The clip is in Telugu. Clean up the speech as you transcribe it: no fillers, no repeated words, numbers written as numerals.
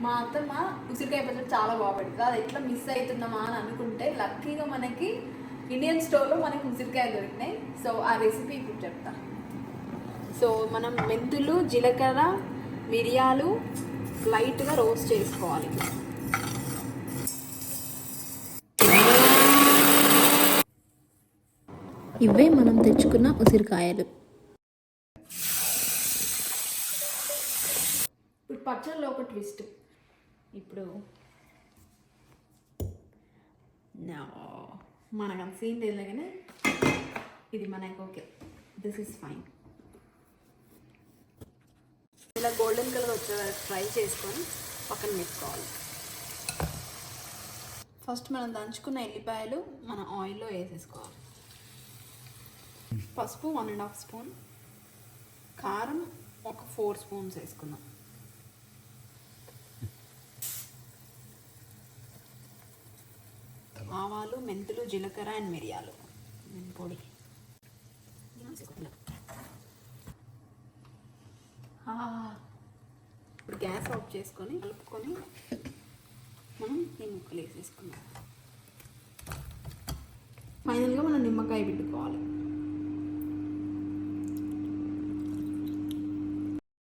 మా అత్తమ్మ ఉసిరికాయ పచ్చడి చాలా బాగుపడుతుంది. అది ఎట్లా మిస్ అవుతున్నామా అని అనుకుంటే లక్కీగా మనకి ఇండియన్ స్టోర్లో మనకి ఉసిరికాయ దొరికినాయి. సో ఆ రెసిపీ ఇప్పుడు చెప్తా. సో మనం మెంతులు, జీలకర్ర, మిరియాలు లైట్గా రోస్ట్ చేసుకోవాలి. ఇవే మనం తెచ్చుకున్న ఉసిరికాయలు. ఇప్పుడు పచ్చడిలో ఒక ట్విస్ట్. ఇప్పుడు మనకు అంత సీన్ లేదు కానీ ఇది మనకు ఓకే, దిస్ ఇస్ ఫైన్. ఇలా గోల్డెన్ కలర్ వచ్చే ఫ్రై చేసుకొని పక్కన పెట్టుకోవాలి. ఫస్ట్ మనం దంచుకున్న ఎల్లిపాయలు మన ఆయిల్లో వేసేసుకోవాలి. పసుపు 1.5 స్పూన్, కారం ఒక 4 స్పూన్స్ వేసుకుందాం. ఆవాలు, మెంతులు, జీలకర్ర అండ్ మిరియాలు పొడి. ఇప్పుడు గ్యాస్ ఆఫ్ చేసుకొని కలుపుకొని మనం ఈ ముక్కలు వేసేసుకుందాం. ఫైనల్గా మనం నిమ్మకాయ పెట్టుకోవాలి.